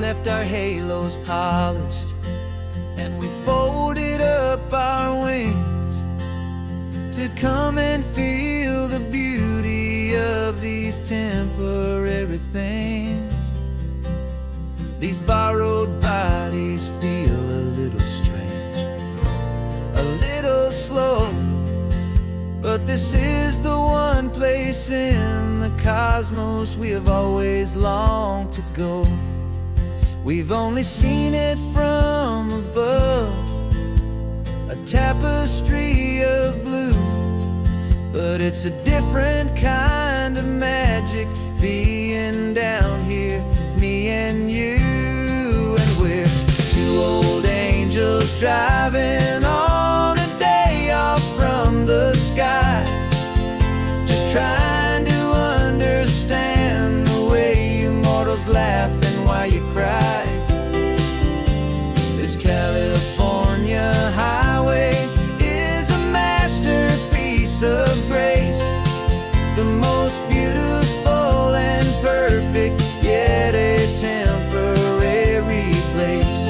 left our halos polished, and we folded up our wings to come and feel the beauty of these temporary things. These borrowed bodies feel a little strange, a little slow, but this is the one place in the cosmos we have always longed to go. We've only seen it from above, a tapestry of blue, but it's a different kind of magic being down here, me and you. And we're two old angels driving on a day off from the sky, just trying to understand the way you mortals laugh and why you cry. This California highway is a masterpiece of grace, the most beautiful and perfect, yet a temporary place.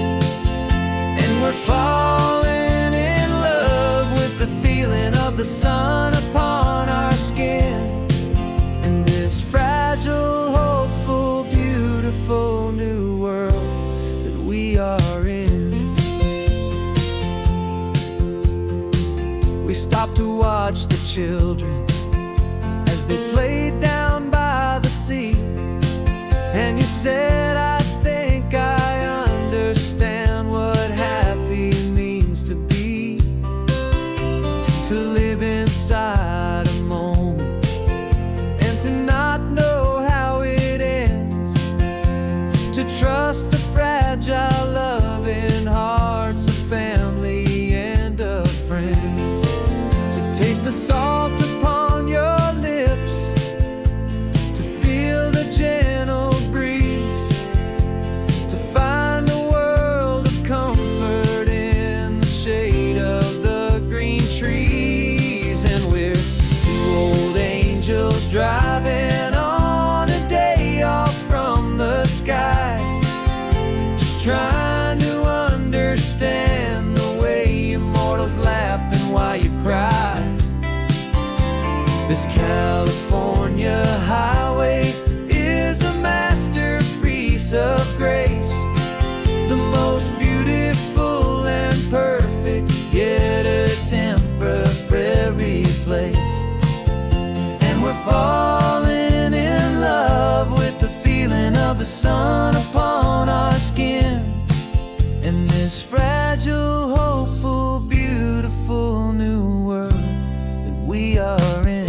And we're falling in love with the feeling of the sun upon our skin, in this fragile, hopeful, beautiful new world that we are in. We stopped to watch the children as they played down by the sea, and you said, I think I understand what happy means to be, to live inside a moment and to not know how it ends, to trust the fragile loving hearts of family and of friends, to taste the salt upon your lips, to feel the gentle breeze, to find a world of comfort in the shade of the green trees. And we're two old angels driving on a day off from the sky, just trying to understand the way you mortals laugh and why you cry. This California highway is a masterpiece of grace, the most beautiful and perfect, yet a temporary place. And we're falling in love with the feeling of the sun upon our skin, in this fragile, hopeful, beautiful new world that we are in.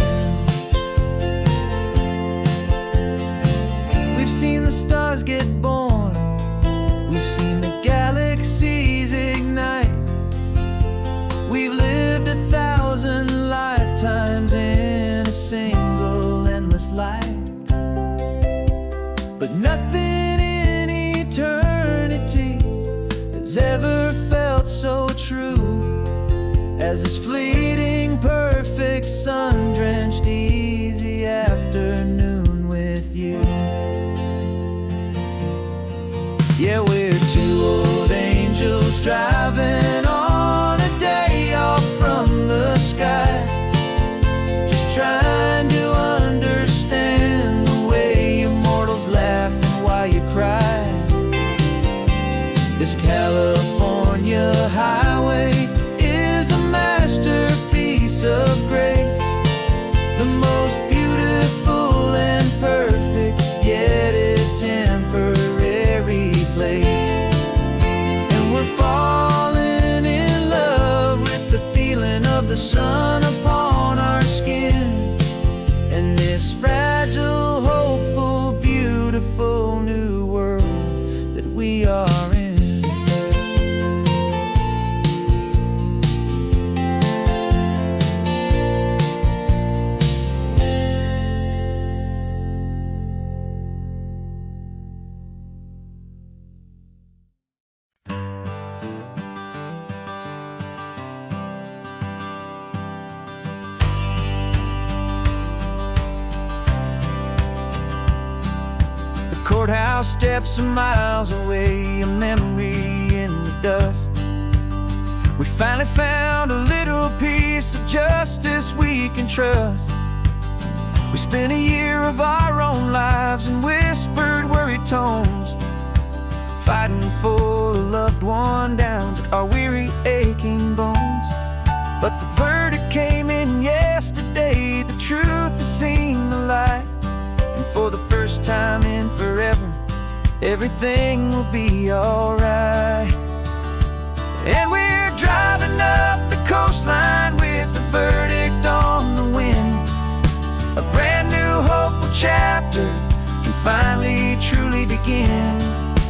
We've seen the stars get born, we've seen the galaxies ignite, we've lived 1,000 lifetimes in a single endless life, but nothing in eternity has ever felt so true as this fleeting, perfect, sun-drenched, easy afternoon with you. Yeah, we're two old angels driving on a day off from the sky, just trying to understand the way you mortals laugh and why you cry. This California highway is a masterpiece of grace, the most beautiful and perfect, yet a temporary place. And we're falling in love with the feeling of the sun upon our skin, and this fragile, hopeful, beautiful new world that we are in. Courthouse steps are miles away, a memory in the dust. We finally found a little piece of justice we can trust. We spent a year of our own lives in whispered, worried tones, fighting for a loved one down to our weary, aching bones. But the verdict came in yesterday, the truth has seen the light. And for the first time in forever, everything will be alright. And we're driving up the coastline with the verdict on the wind. A brand new hopeful chapter can finally truly begin.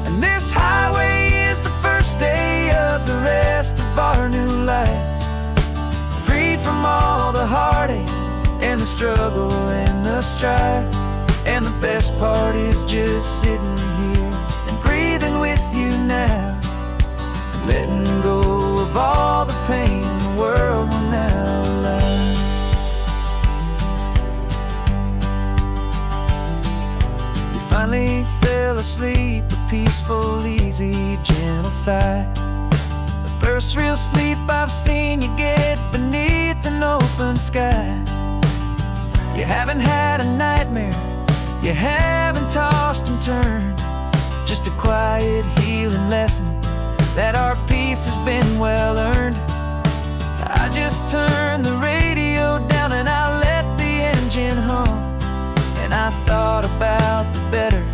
And this highway is the first day of the rest of our new life. Free from all the heartache and the struggle and the strife. And the best part is just sitting here and breathing with you now, letting go of all the pain the world will now allow. We finally fell asleep, a peaceful, easy, gentle sigh. The first real sleep I've seen you get beneath an open sky. You haven't had a nightmare, you haven't tossed and turned, just a quiet healing lesson that our peace has been well earned. I just turned the radio down and I let the engine hum, and I thought about the better,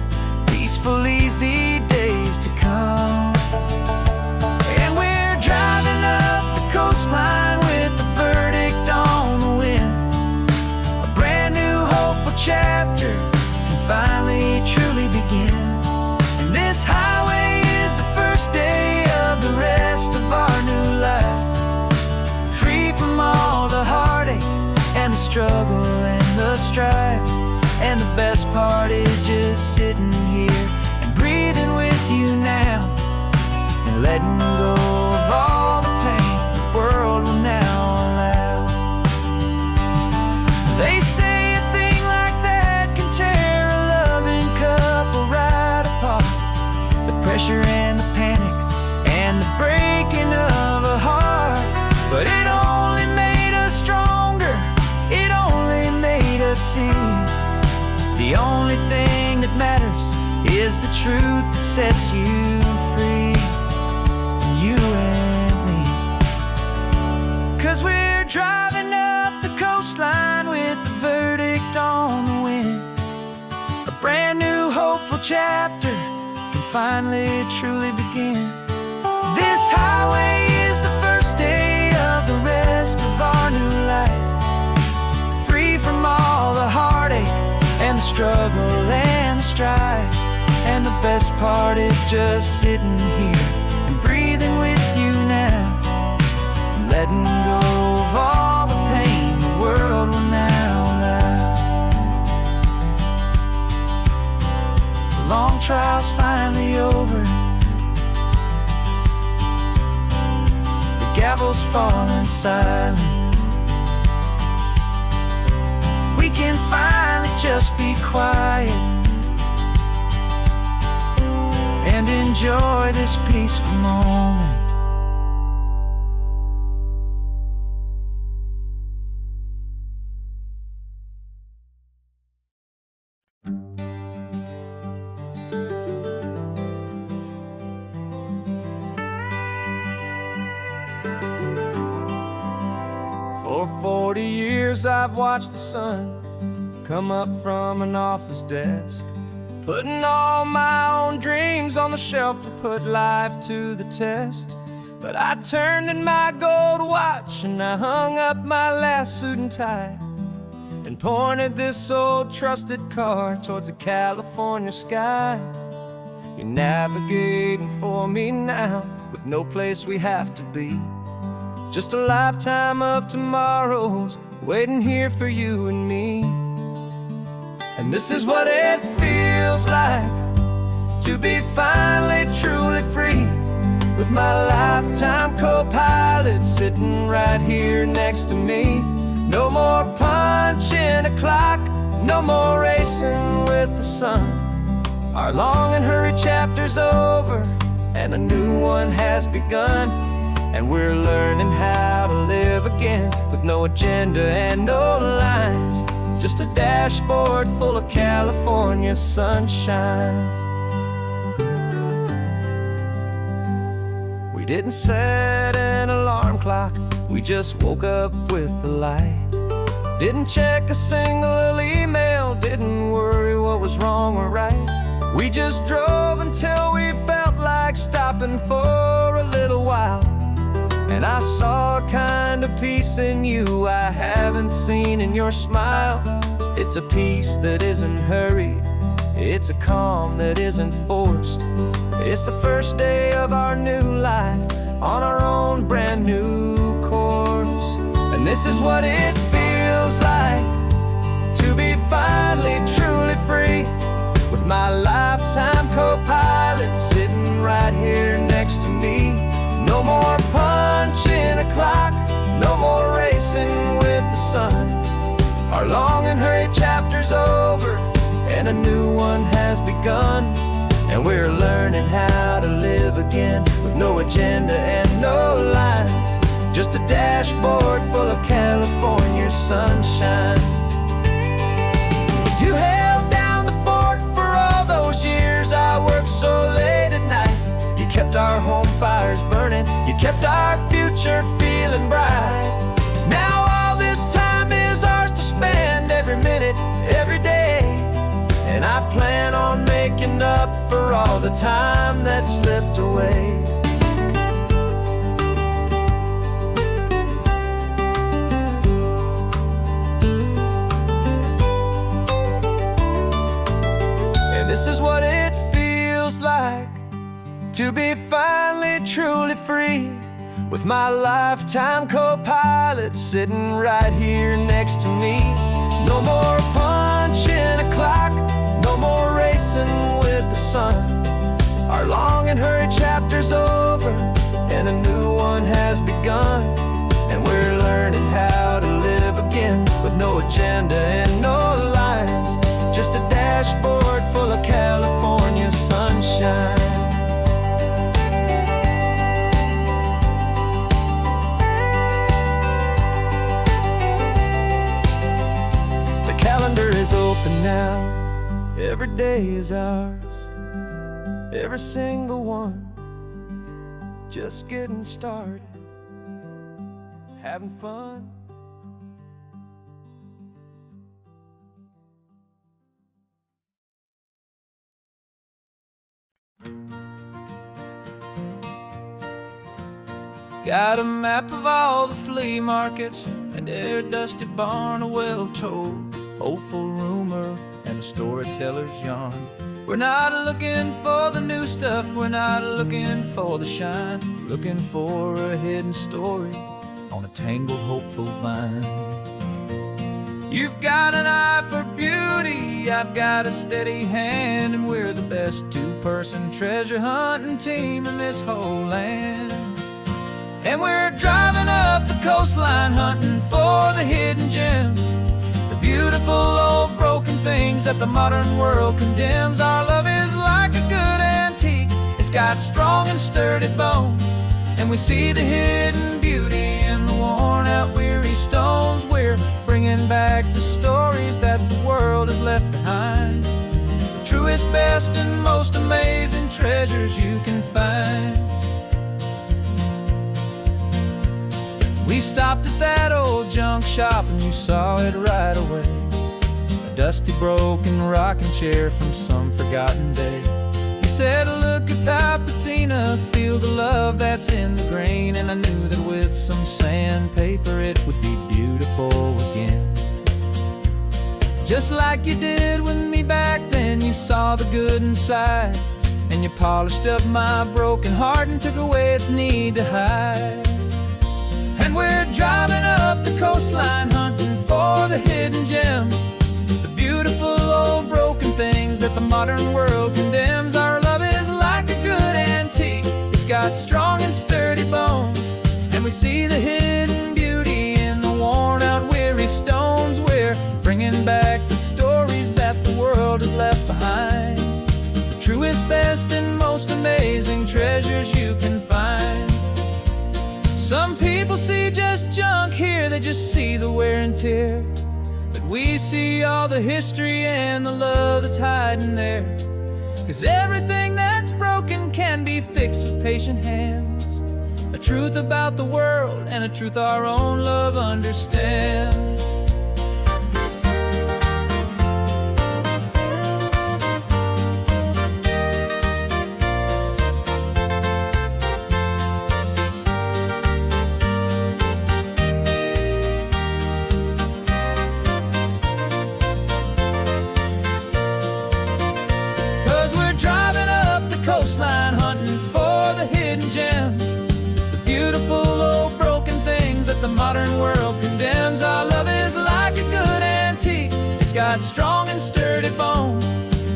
peaceful, easy days to come. And we're driving up the coastline with the verdict on the wind. A brand new hopeful chapter can finally truly begin. And this highway is the first day of the rest of our new life. Free from all the heartache and the struggle and the strife. And the best part is just sitting here and breathing with you now, and letting go of all the pain the world will now allow. They say a thing like that can tear a loving couple right apart. The pressure and the panic and the breaking of a heart. But it only made us stronger, it only made us see the only thing that matters is the truth that sets you free, you and me. 'Cause we're driving up the coastline with the verdict on the wind. A brand new hopeful chapter can finally truly begin. This highway is the first day of the rest of our new life. Free from all the heartache and the struggle and the strife. And the best part is just sitting here and breathing with you now, and letting go of all the pain the world will now allow. The long trial's finally over, the gavel's falling silent. We can finally just be quiet and enjoy this peaceful moment. For 40 years I've watched the sun come up from an office desk, putting all my own dreams on the shelf to put life to the test. But I turned in my gold watch and I hung up my last suit and tie, and pointed this old trusted car towards the California sky. You're navigating for me now with no place we have to be, just a lifetime of tomorrows waiting here for you and me. And this is what it feels like to be finally truly free, with my lifetime co-pilot sitting right here next to me. No more punching a clock, no more racing with the sun. Our long and hurried chapter's over, and a new one has begun. And we're learning how to live again, with no agenda and no lines, just a dashboard full of California sunshine. We didn't set an alarm clock, we just woke up with the light. Didn't check a single email, didn't worry what was wrong or right. We just drove until we felt like stopping for a little while. And I saw a kind of peace in you I haven't seen in your smile. It's a peace that isn't hurried, it's a calm that isn't forced. It's the first day of our new life, on our own brand new course. And this is what it feels like to be finally truly free, with my lifetime co-pilot sitting right here next to me. No more punching a clock, no more racing with the sun. Our long and hurried chapter's over, and a new one has begun. And we're learning how to live again, with no agenda and no lines, just a dashboard full of California sunshine. You held down the fort for all those years I worked so late at night. You kept our home fires burning, you kept our future feeling bright. Now all this time is ours to spend, every minute, every day. And I plan on making up for all the time that slipped away. And this is what it feels like to be finally truly free, with my lifetime co-pilot sitting right here next to me. No more punching a clock, no more racing with the sun. Our long and hurried chapter's over, and a new one has begun. And we're learning how to live again, with no agenda and no lines, just a dashboard full of California sunshine. The calendar is open now, every day is ours, every single one, just getting started, having fun. Got a map of all the flea markets, and every dusty barn, a well-told hopeful rumor, and a storyteller's yarn. We're not looking for the new stuff, we're not looking for the shine, looking for a hidden story on a tangled hopeful vine. You've got an eye for beauty, I've got a steady hand, and we're the best two-person treasure hunting team in this whole land. And we're driving up the coastline hunting for the hidden gems, the beautiful old broken things that the modern world condemns. Our love is like a good antique, it's got strong and sturdy bones, and we see the hidden beauty in the worn out weary stones. We're bringing back the stories that the world has left behind, the truest, best, and most amazing treasures you can find. We stopped at that old junk shop and you saw it right away, a dusty broken rocking chair from some forgotten day. You said, look at that patina, feel the love that's in the grain, and I knew that with some sandpaper it would be beautiful again. Just like you did with me back then, you saw the good inside, and you polished up my broken heart and took away its need to hide. And we're driving up the coastline hunting for the hidden gems, the beautiful old broken things that the modern world condemns. Our love is like a good antique, it's got strong and sturdy bones, and we see the hidden beauty in the worn out weary stones. We're bringing back the stories that the world has left behind, truest, best, and most amazing treasures you can find. Some people see just junk here, they just see the wear and tear. But we see all the history and the love that's hiding there. 'Cause everything that's broken can be fixed with patient hands. A truth about the world and a truth our own love understands. 'Cause we're driving up the coastline, hunting for the hidden gems, the beautiful old broken things that the modern world condemns. Our love is like a good antique, it's got strong and sturdy bones,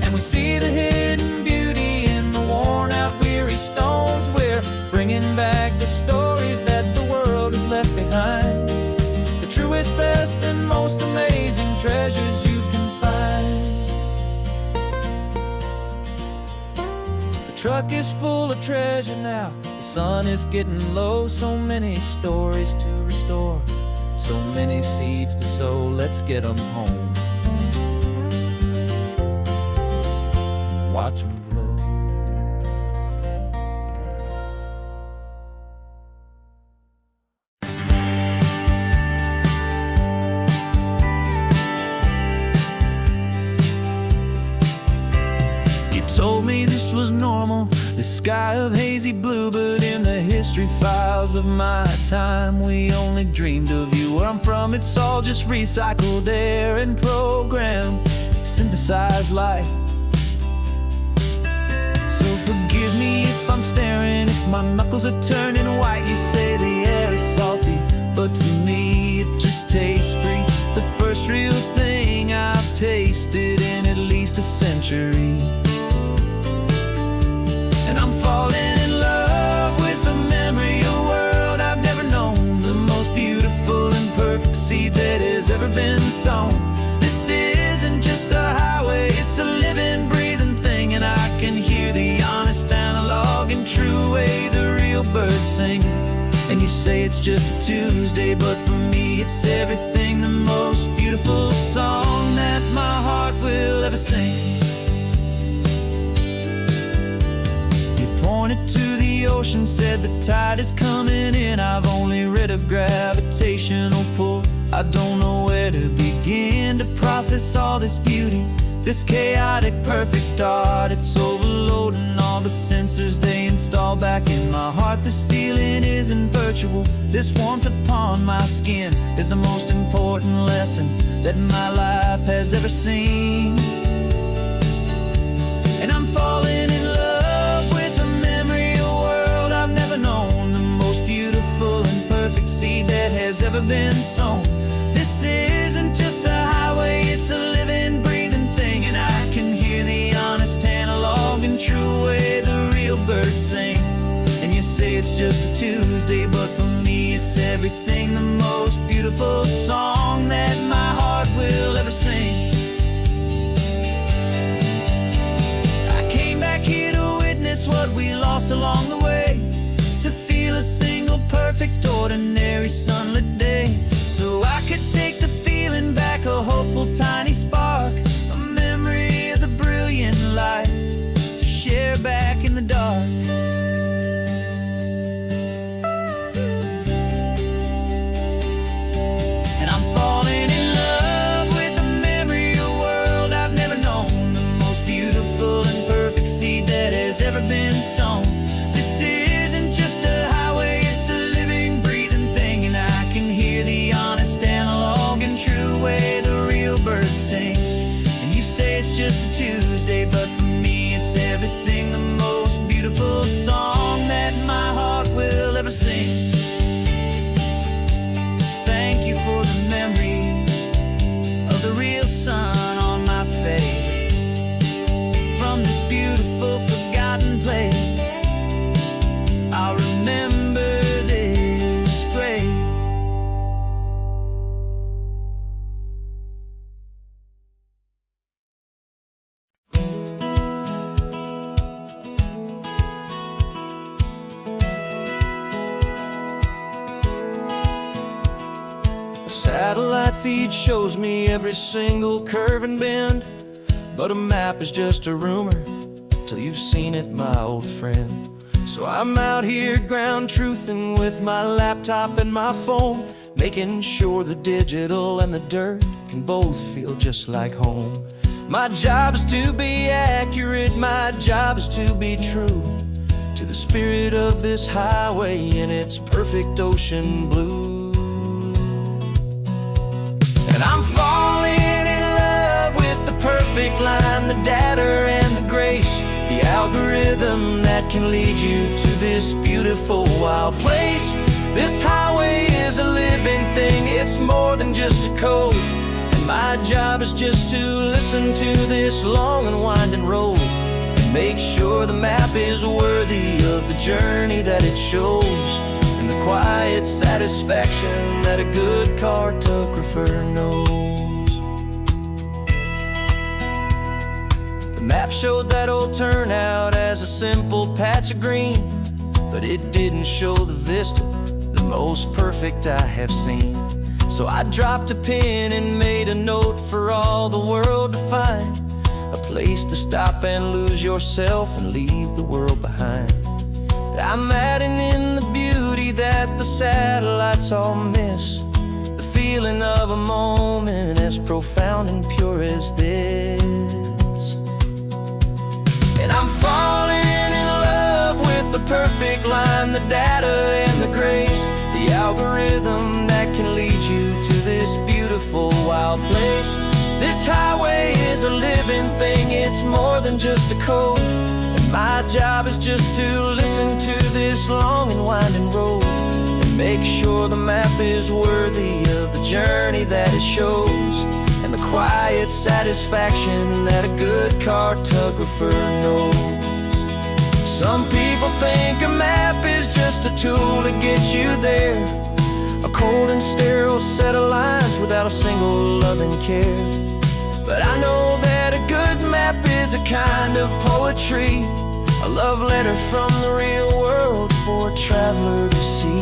and we see the hidden beauty in the worn out weary stones. We're bringing back the stories that the world has left behind, the truest, best, and most amazing treasures you can find. The truck is full of treasure now, the sun is getting low. So many stories to restore, so many seeds to sow. Let's get them home, watch them grow. You told me this was normal, this sky of hazy blue, but in the history files of my time, we only dreamed of you. Where I'm from, it's all just recycled air and programmed, synthesized light. So forgive me if I'm staring, if my knuckles are turning white. You say the air is salty, but to me it just tastes free. The first real thing I've tasted in at least a century. And I'm falling in love with the memory of a world I've never known, the most beautiful and perfect seed that has ever been sown. This isn't just a highway, it's a living, breathing thing, and I can hear the honest, analog, and true way the real birds sing. And you say it's just a Tuesday, but for me it's everything, the most beautiful song that my heart will ever sing. Pointed to the ocean, said the tide is coming in. I've only read of gravitational pull, I don't know where to begin to process all this beauty, this chaotic perfect art. It's overloading all the sensors they install back in my heart. This feeling isn't virtual, this warmth upon my skin is the most important lesson that my life has ever seen. And I'm falling in love with the memory of a world I've never known, the most beautiful and perfect seed that has ever been sown. This isn't just a highway, it's a living, breathing thing, and I can hear the honest, analog, and true way the real birds sing. And you say it's just a Tuesday, but for me it's everything, the most beautiful song that my heart will ever sing. I came back here to witness what we lost along the way, to feel a single perfect ordinary sunlit day, so I could take the feeling back, a hopeful tiny spark, a memory of the brilliant light to share back in the dark. And I'm falling in love with the memory of a world I've never known, the most beautiful and perfect seed that has ever been sown. This isn't just a highway, it's a living, breathing thing, and I can hear the honest, analog, and true way the real birds sing. And you say it's just a Tuesday, but for me it's everything, the most beautiful song that my heart will ever sing. Thank you for the memory of the real sun on my face, from this beautiful forgotten place. Satellite feed shows me every single curve and bend, but a map is just a rumor till you've seen it, my old friend. So I'm out here ground truthing with my laptop and my phone, making sure the digital and the dirt can both feel just like home. My job is to be accurate, my job is to be true to the spirit of this highway in its perfect ocean blue. And I'm falling in love with the perfect line, the data and the grace, the algorithm that can lead you to this beautiful wild place. This highway is a living thing, it's more than just a code. And my job is just to listen to this long and winding road and make sure the map is worthy of the journey that it shows, and the quiet satisfaction that a good cartographer knows. The map showed that old turnout as a simple patch of green, but it didn't show the vista, the most perfect I have seen. So I dropped a pin and made a note for all the world to find, a place to stop and lose yourself and leave the world behind. I'm adding in the beauty that the satellites all miss, the feeling of a moment as profound and pure as this. And I'm falling in love with the perfect line, the data and the grace, the algorithm that can lead you to this beautiful wild place. This highway is a living thing, it's more than just a code. And my job is just to listen to this long and winding road and make sure the map is worthy of the journey that it shows, and the quiet satisfaction that a good cartographer knows. Some people think a map is just a tool to get you there, a cold and sterile set of lines without a single loving care. But I know that a good map is a kind of poetry, a love letter from the real world for a traveler to see.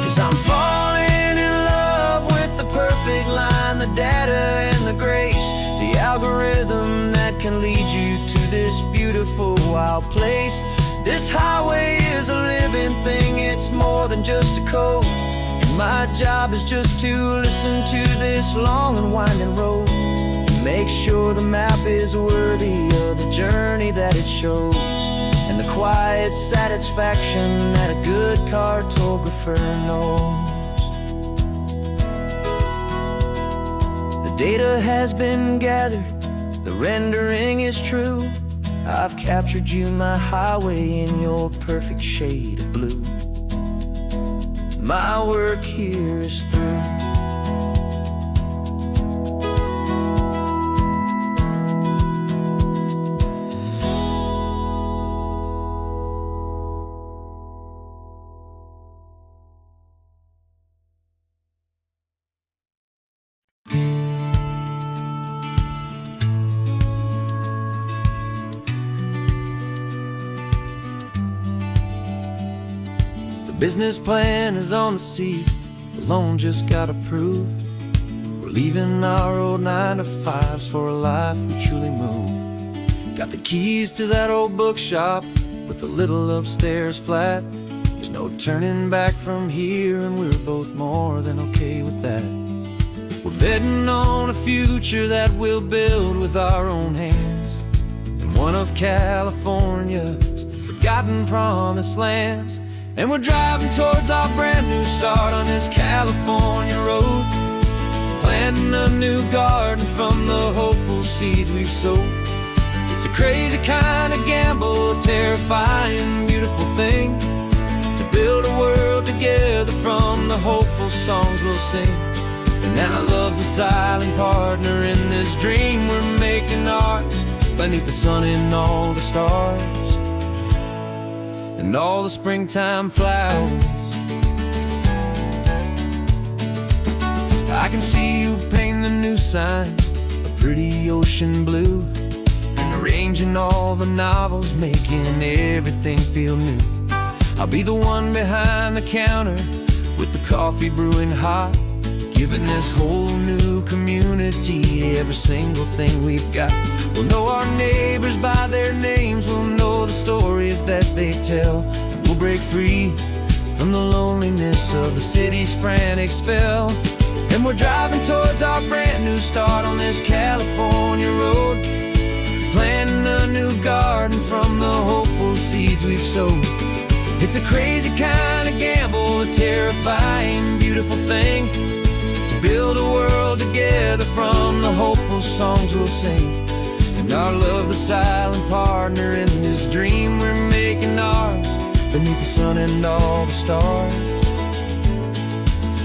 'Cause I'm falling in love with the perfect line, the data and the grace, the algorithm that can lead you to this beautiful wild place. This highway is a living thing, it's more than just a code. And my job is just to listen to this long and winding road and make sure the map is worthy of the journey that it shows, and the quiet satisfaction that a good cartographer knows. The data has been gathered, the rendering is true. I've captured you, my highway, in your perfect shade of blue. My work here is through. Business plan is on the seat, the loan just got approved. We're leaving our old 9-to-5s for a life we truly move. Got the keys to that old bookshop with the little upstairs flat. There's no turning back from here, and we're both more than okay with that. We're betting on a future that we'll build with our own hands in one of California's forgotten promised lands. And we're driving towards our brand new start on this California road, planting a new garden from the hopeful seeds we've sowed. It's a crazy kind of gamble, a terrifying, beautiful thing, to build a world together from the hopeful songs we'll sing. And now love's a silent partner in this dream we're making ours. beneath the sun and all the stars, and all the springtime flowers. I can see you painting a new sign, a pretty ocean blue, and arranging all the novels, making everything feel new. I'll be the one behind the counter with the coffee brewing hot, giving this whole new community every single thing we've got. We'll know our neighbors by their names, we'll know the stories that they tell, and we'll break free from the loneliness of the city's frantic spell. And we're driving towards our brand new start on this California road, planting a new garden from the hopeful seeds we've sowed. It's a crazy kind of gamble, a terrifying, beautiful thing, to build a world together from the hopeful songs we'll sing. And our love's the silent partner in this dream we're making ours, beneath the sun and all the stars,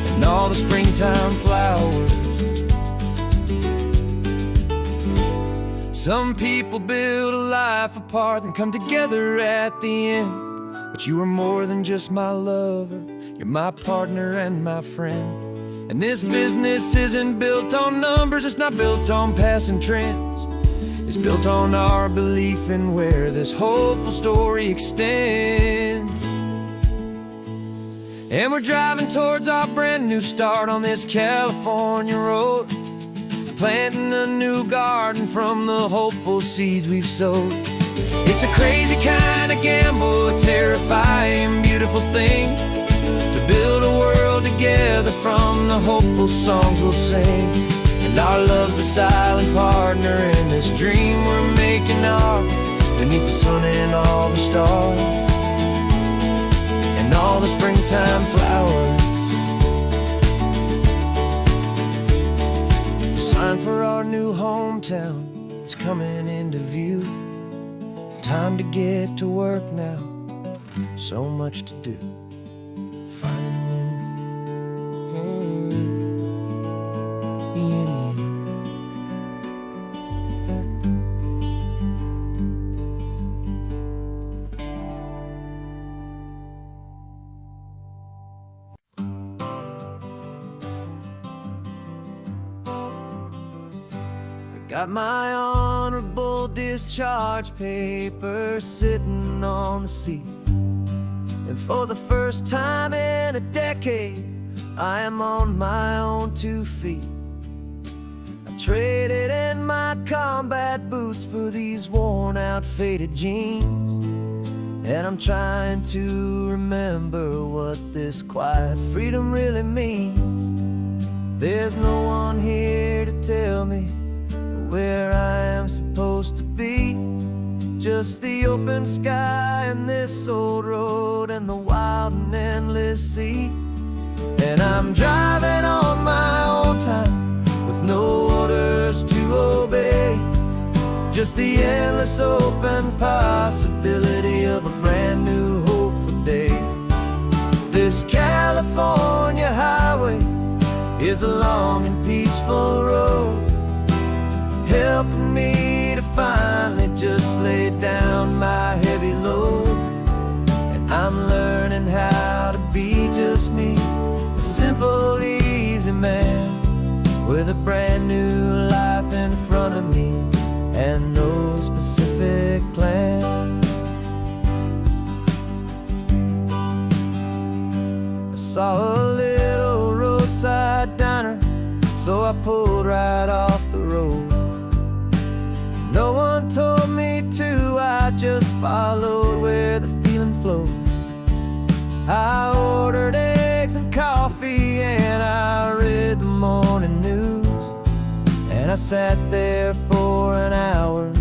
and all the springtime flowers. Some people build a life apart and come together at the end, but you are more than just my lover, you're my partner and my friend. And this business isn't built on numbers, it's not built on passing trends. It's built on our belief in where this hopeful story extends. And we're driving towards our brand new start on this California road, planting a new garden from the hopeful seeds we've sowed. It's a crazy kind of gamble, a terrifying, beautiful thing, to build a world together from the hopeful songs we'll sing. And our love's a silent partner in this dream we're making ours, beneath the sun and all the stars, and all the springtime flowers. The sign for our new hometown is coming into view. Time to get to work now, so much to do. Finding in you. Got my honorable discharge papers sitting on the seat, and for the first time in a decade, I am on my own 2 feet. I traded in my combat boots for these worn out faded jeans, and I'm trying to remember what this quiet freedom really means. There's no one here to tell me where I am supposed to be, just the open sky and this old road and the wild and endless sea. And I'm driving on my own time with no orders to obey, just the endless open possibility of a brand new hopeful day. This California highway is a long and peaceful road, helping me to finally just lay down my heavy load. And I'm learning how to be just me, a simple, easy man, with a brand new life in front of me and no specific plan. I saw a little roadside diner, so I pulled right off the road. No one told me to, I just followed where the feeling flowed. I ordered eggs and coffee and I read the morning news, and I sat there for an hour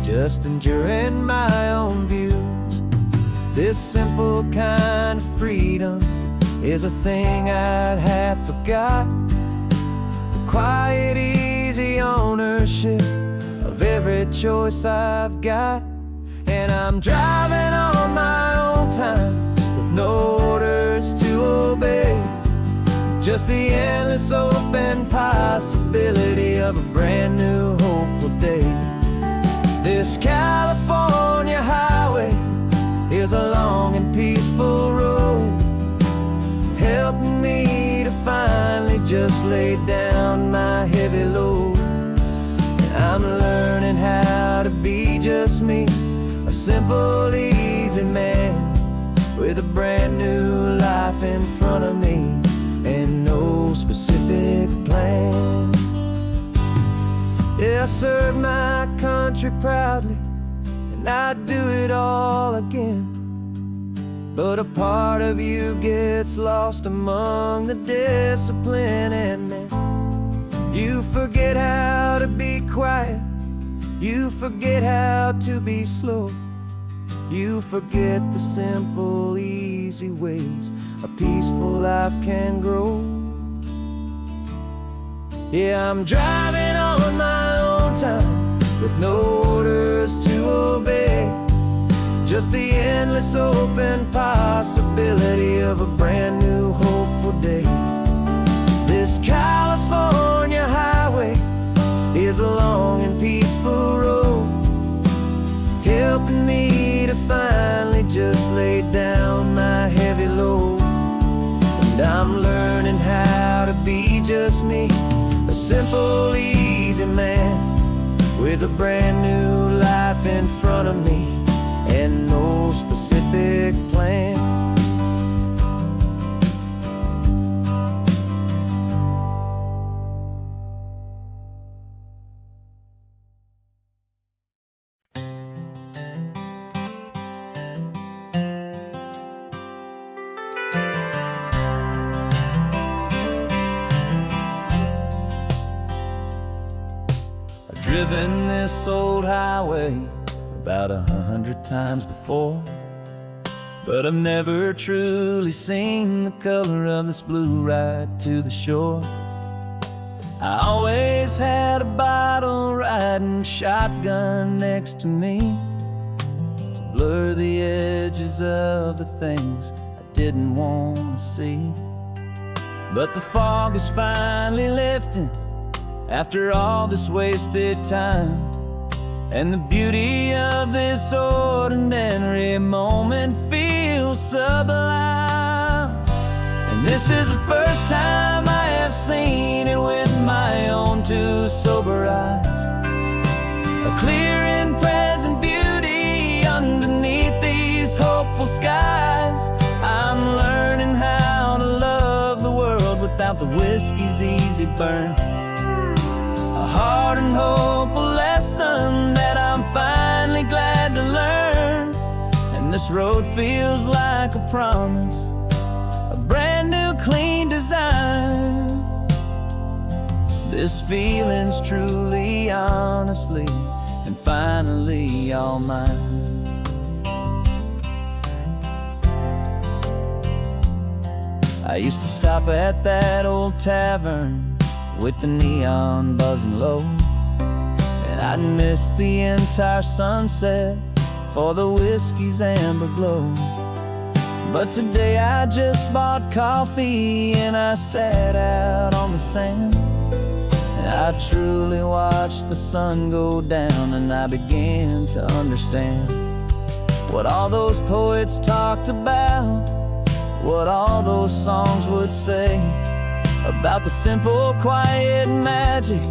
just enjoying my own views. This simple kind of freedom is a thing I'd have forgot, the quiet, easy ownership of every choice I've got. And I'm driving on my own time with no orders to obey, just the endless open possibility of a brand new hopeful day. This California highway is a long and peaceful road, helping me to finally just lay down my heavy load. I'm learning how to be just me, a simple, easy man with a brand new life in front of me and no specific plan. Yeah, I serve my country proudly, and I'd do it all again. But a part of you gets lost among the discipline, and then you forget how to be quiet, you forget how to be slow, you forget the simple, easy ways a peaceful life can grow. Yeah, I'm driving on my own time with no orders to obey, just the endless open possibility of a brand new hopeful day. This California highway is a long and peaceful road, helping me to finally just lay down my heavy load. And I'm learning how to be just me, a simple, easy man with a brand new life in front of me and no specific plan. Driven this old highway about 100 times before, but I've never truly seen the color of this blue right to the shore. I always had a bottle riding shotgun next to me to blur the edges of the things I didn't want to see. But the fog is finally lifting after all this wasted time, and the beauty of this ordinary moment feels sublime. And this is the first time I have seen it with my own two sober eyes, a clear and present beauty underneath these hopeful skies. I'm learning how to love the world without the whiskey's easy burn, a hard and hopeful lesson that I'm finally glad to learn. And this road feels like a promise, a brand new clean design. This feeling's truly, honestly, and finally all mine. I used to stop at that old tavern with the neon buzzing low, and I'd miss the entire sunset for the whiskey's amber glow. But today I just bought coffee and I sat out on the sand, and I truly watched the sun go down, and I began to understand what all those poets talked about, what all those songs would say about the simple, quiet magic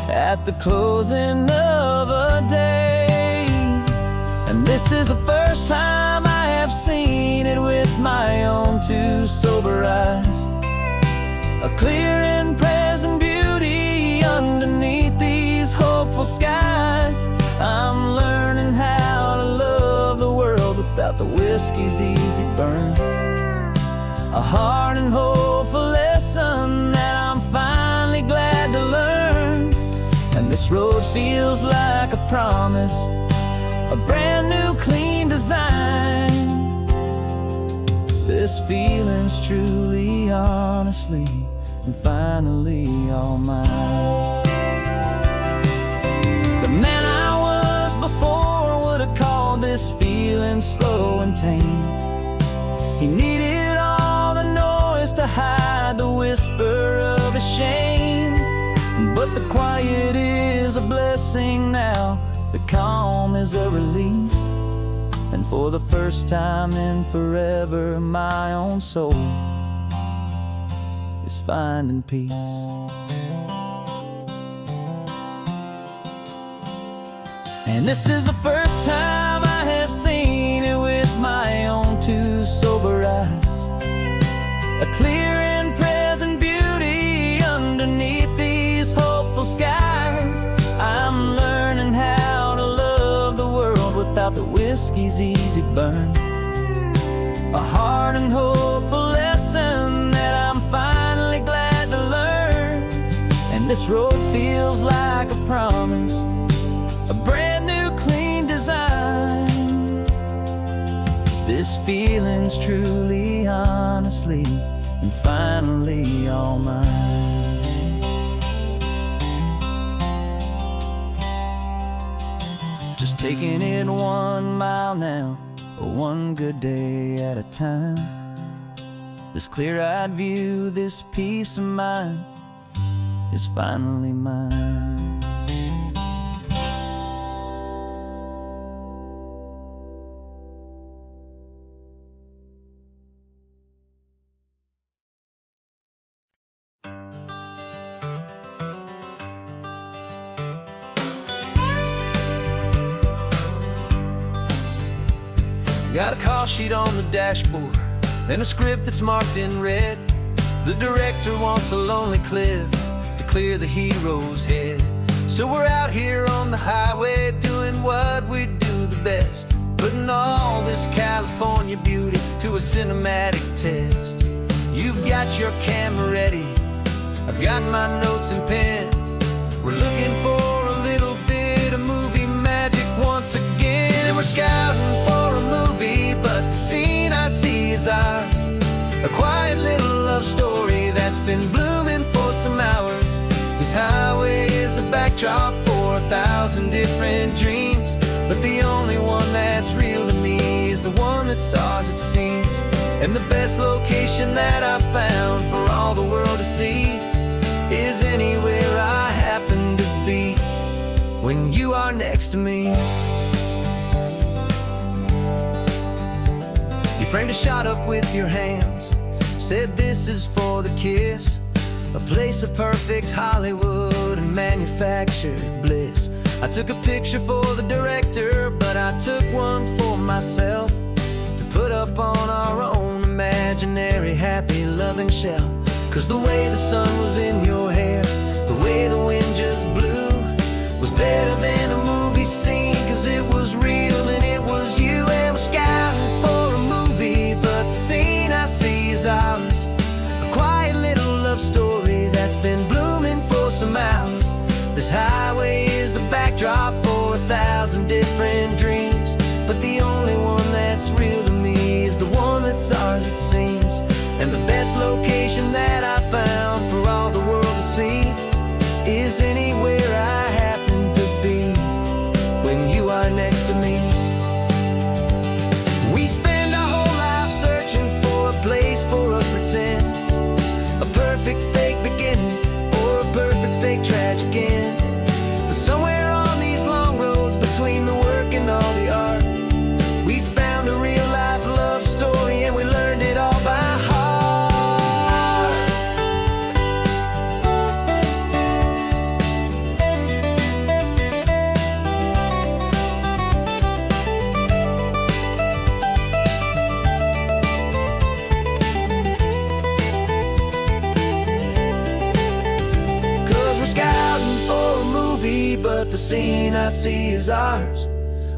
at the closing of a day. And this is the first time I have seen it with my own two sober eyes, a clear and present beauty underneath these hopeful skies. I'm learning how to love the world without the whiskey's easy burn, a hard and hopeful lesson that I'm finally glad to learn. And this road feels like a promise, a brand new clean design. This feeling's truly, honestly, and finally all mine. The man I was before would have called this feeling slow and tame. He needed all the noise to hide the whisper of a shame. But the quiet is a blessing now, the calm is a release, and for the first time in forever, my own soul is finding peace. And this is the first time I have seen it with my own two sober eyes, a clear and present beauty underneath these hopeful skies. I'm learning how to love the world without the whiskey's easy burn, a hard and hopeful lesson that I'm finally glad to learn. And this road feels like a promise, a brand new clean design. This feeling's truly, honestly, and finally all mine. Just taking it 1 mile now, one good day at a time. This clear-eyed view, this peace of mind is finally mine. Got a call sheet on the dashboard and a script that's marked in red. The director wants a lonely cliff to clear the hero's head. So we're out here on the highway doing what we do the best, putting all this California beauty to a cinematic test. You've got your camera ready, I've got my notes and pen. We're looking for a little bit of movie magic once again. And we're scouting for a movie, but the scene I see is ours, a quiet little love story that's been blooming for some hours. This highway is the backdrop for 1,000 different dreams, but the only one that's real to me is the one that's ours, it seems. And the best location that I've found for all the world to see is anywhere I happen to be when you are next to me. You framed a shot up with your hands, said this is for the kiss, a place of perfect Hollywood and manufactured bliss. I took a picture for the director, but I took one for myself to put up on our own imaginary happy loving shelf. Cause the way the sun was in your hair, the way the wind just blew, was better than a movie scene, cause it was real and it was you. And we're scouting for a movie, but the scene I see is ours, a quiet little love story that's been blooming for some hours. This highway is the backdrop for 1,000 different dreams, but the only one that's real to me is the one that's ours, it seems. And the best location that I found for all the world to see is anywhere I happen to be when you are next to me. We spend our whole life searching for a place for a pretend, a perfect fake beginning or a perfect fake tragic end. But somewhere on these long roads between the work and all the art, we found a real life love story and we learned it all by heart. But the scene I see is ours,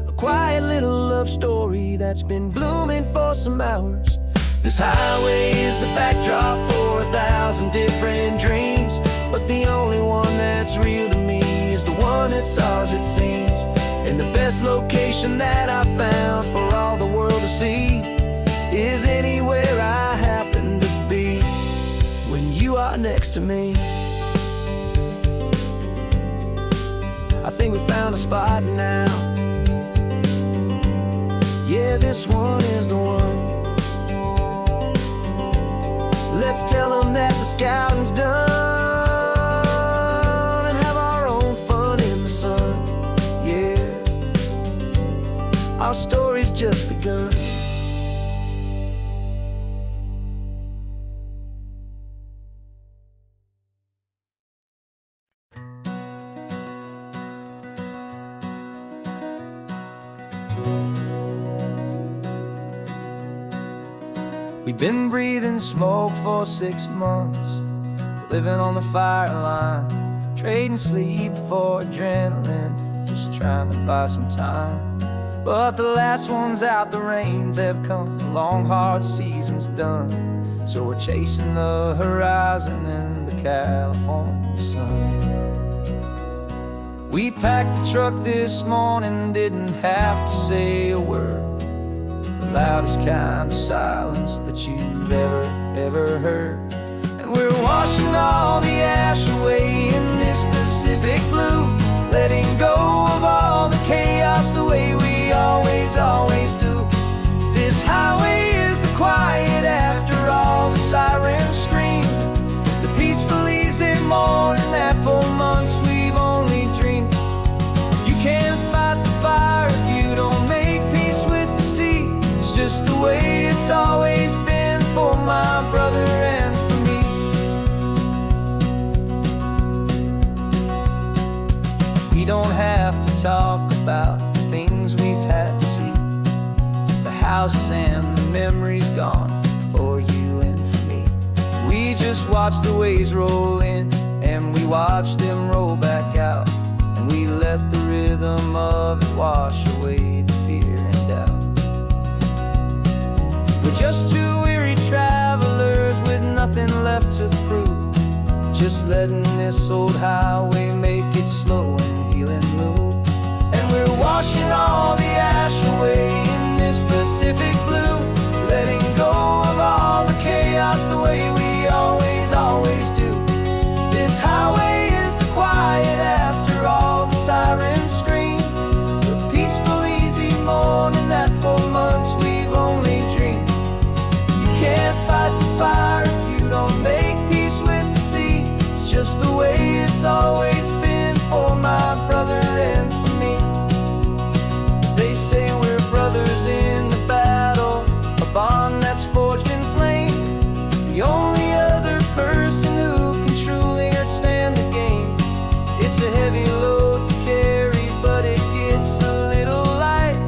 a quiet little love story that's been blooming for some hours. This highway is the backdrop for 1,000 different dreams, but the only one that's real to me is the one that's ours, it seems. And the best location that I found for all the world to see is anywhere I happen to be when you are next to me. I think we found a spot now. Yeah, this one is the one. Let's tell them that the scouting's done and have our own fun in the sun. Yeah. Our story's just begun. We've been breathing smoke for 6 months, living on the fire line, trading sleep for adrenaline, just trying to buy some time. But the last one's out, the rains have come, the long hard season's done. So we're chasing the horizon in the California sun. We packed the truck this morning, didn't have to say a word. The loudest kind of silence that you've ever heard. And we're washing all the ash away in this Pacific blue, letting go of all the chaos the way we always do. This highway is the quiet after all the sirens scream, the peaceful easy morning that for months we've only dreamed. You can't fight the fire if you don't make peace with the sea. It's just the way it's always been for my brother and for me. We don't have to talk about the things we've had to see, the houses and the memories gone for you and for me. We just watch the waves roll in and we watch them roll back out, and we let the rhythm of it wash away the fear and doubt. We're just two weary travelers with nothing left to prove, just letting this old highway make its slow and healing move. And we're washing all the ash away in this Pacific blue, letting go of all the chaos the way we always do. This highway is the quiet after all the sirens scream, the peaceful easy morning that for months we've only dreamed. You can't fight the fire if you don't make peace with the sea. It's just the way it's always been for my brother and for me. They say we're brothers in the battle, a bond that's forged in flame. The only other person who can truly stand the game. It's a heavy load to carry, but it gets a little light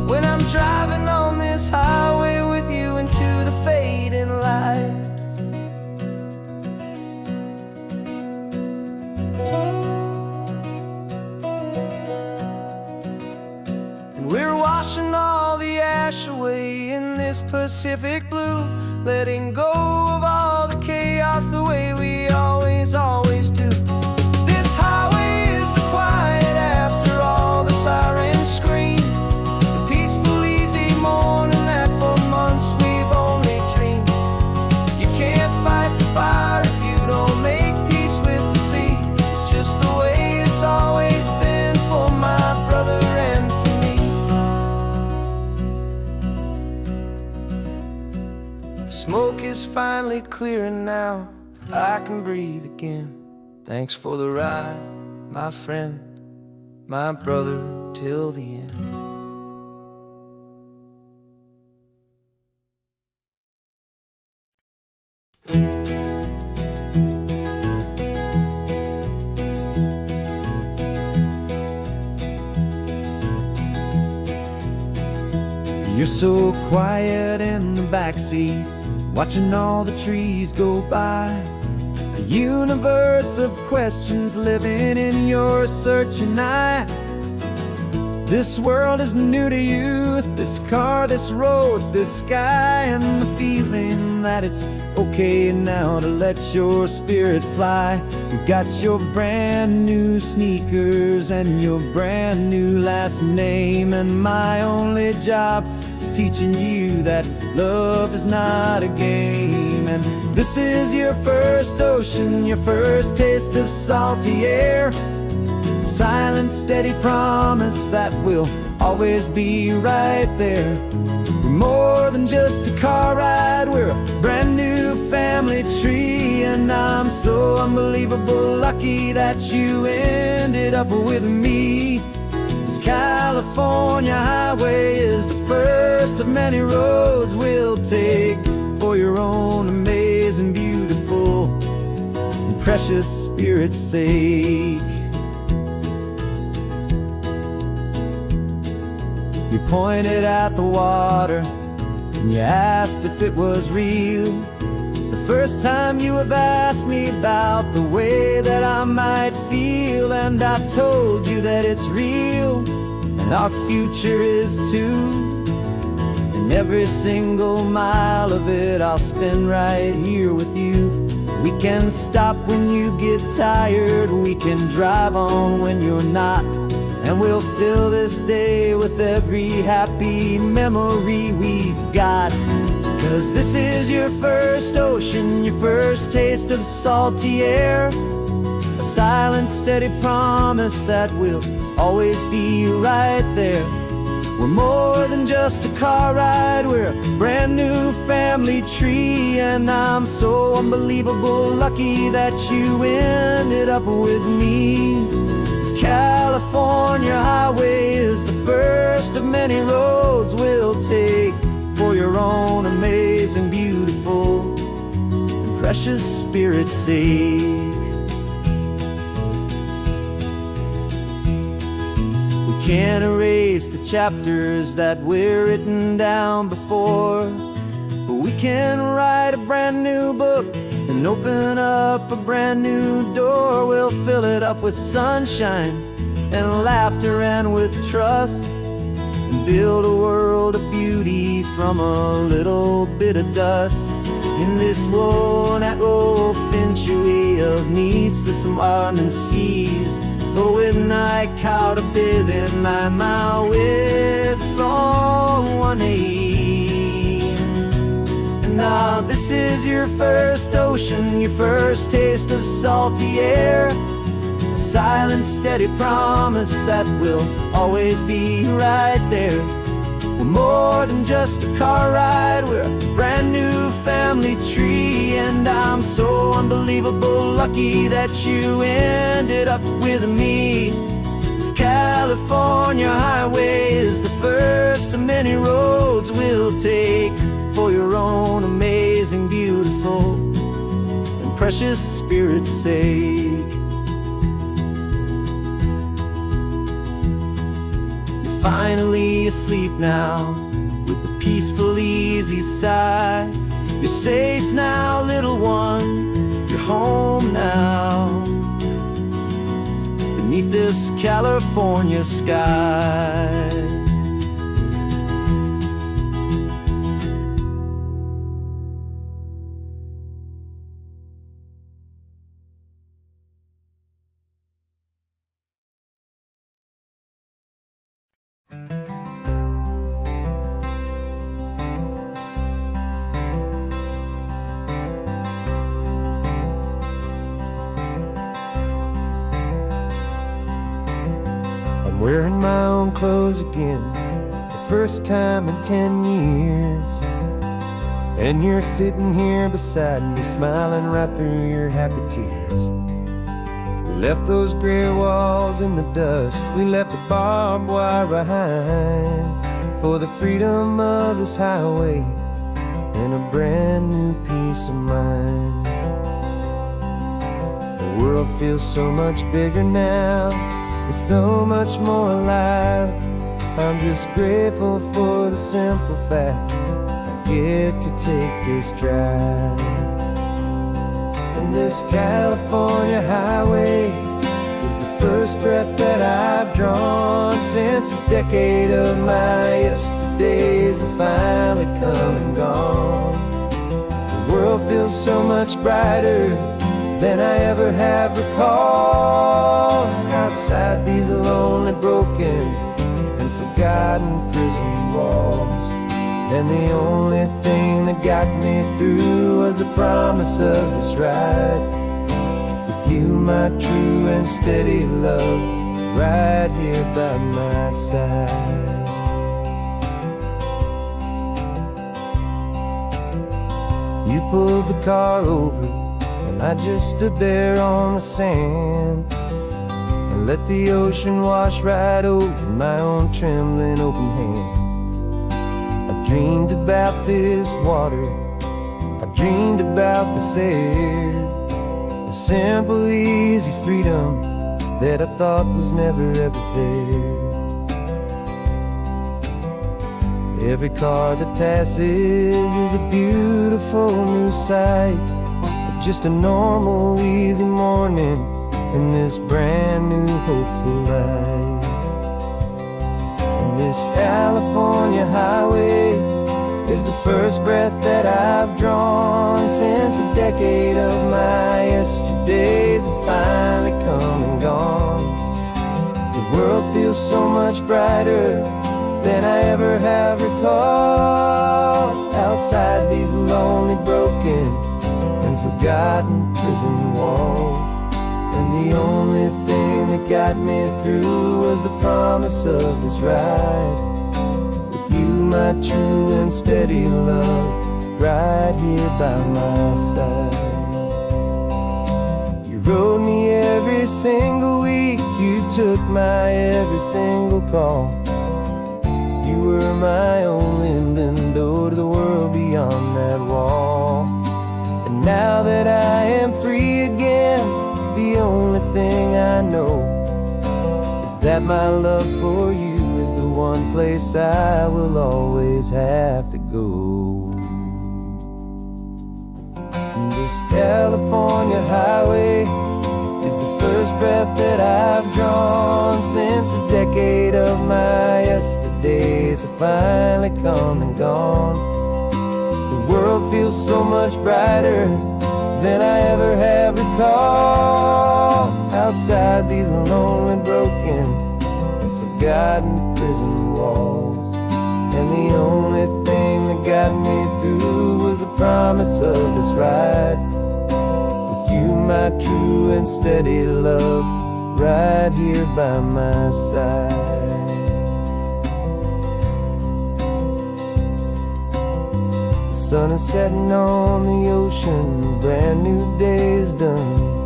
when I'm driving on this highway with you into the fading light. And we're washing all the ash away in this Pacific blue, letting go of all the chaos the way we always do. This highway is the quiet after all the sirens scream, the peaceful easy morning that for months we've only dreamed. You can't fight the fire if you don't make peace with the sea. It's just the way it's always been for my brother and for me. The smoke is finally clearing now, I can breathe again. Thanks for the ride, my friend, my brother, till the end. You're so quiet in the backseat, watching all the trees go by. A universe of questions living in your searching eye. This world is new to you, this car, this road, this sky, and the feeling that it's okay now to let your spirit fly. You've got your brand new sneakers and your brand new last name, and my only job is teaching you that love is not a game. And this is your first ocean, your first taste of salty air. Silent, steady promise that we'll always be right there. We're more than just a car ride, we're a brand new family tree. And I'm so unbelievable lucky that you ended up with me. This California highway is the first of many roads we'll take for your own amazing, beautiful, and precious spirit's sake. You pointed at the water and you asked if it was real. The first time you have asked me about the way that I might feel, and I told you that it's real and our future is too. And every single mile of it I'll spend right here with you. We can stop when you get tired, we can drive on when you're not, and we'll fill this day with every happy memory we've got. 'Cause this is your first ocean, your first taste of salty air, a silent, steady promise that we'll always be right there. We're more than just a car ride, we're a brand new family tree, and I'm so unbelievable lucky that you ended up with me. This California highway is the first of many roads we'll take for your own amazing, beautiful, and precious spirit's sake. We can't erase the chapters that we're written down before, but we can write a brand new book and open up a brand new door. We'll fill it up with sunshine and laughter and with trust, and build a world of beauty from a little bit of dust. In this worn-out old century of needs to some and seas, going I caught a bit in my way from one aim. And now this is your first ocean, your first taste of salty air, a silent, steady promise that we'll always be right there. We're more than just a car ride, we're a brand new family tree, and I'm so unbelievable lucky that you ended up with me. This California highway is the first of many roads we'll take for your own amazing, beautiful, and precious spirit's sake. Finally asleep now, with a peaceful, easy sigh. You're safe now, little one, you're home now, beneath this California sky. I'm wearing my own clothes again, the first time in 10 years. And you're sitting here beside me, smiling right through your happy tears. We left those gray walls in the dust, we left the barbed wire behind, for the freedom of this highway and a brand new peace of mind. The world feels so much bigger now, it's so much more alive. I'm just grateful for the simple fact I get to take this drive. And this California highway is the first breath that I've drawn since a decade of my yesterdays have finally come and gone. The world feels so much brighter than I ever have recalled. Outside these lonely, broken, and forgotten prison walls, and the only thing that got me through was the promise of this ride with you, my true and steady love, right here by my side. You pulled the car over, and I just stood there on the sand. let the ocean wash right over my own trembling open hand. I dreamed about this water, I dreamed about this air, the simple, easy freedom that I thought was never ever there. Every car that passes is a beautiful new sight, but just a normal, easy morning in this brand new, hopeful life. And this California highway is the first breath that I've drawn since a decade of my yesterdays have finally come and gone. The world feels so much brighter than I ever have recalled, outside these lonely, broken, and forgotten prison walls. And the only thing that got me through was the promise of this ride, with you, my true and steady love, right here by my side. You rode me every single week, you took my every single call. You were my only window to the world beyond that wall. And now that I am free again, the only thing I know is that my love for you is the one place I will always have to go. And this California highway is the first breath that I've drawn since a decade of my yesterdays have finally come and gone. The world feels so much brighter than I ever have recalled, outside these lonely, broken, and forgotten prison walls. And the only thing that got me through was the promise of this ride, with you, my true and steady love, right here by my side. The sun is setting on the ocean, a brand new day is done.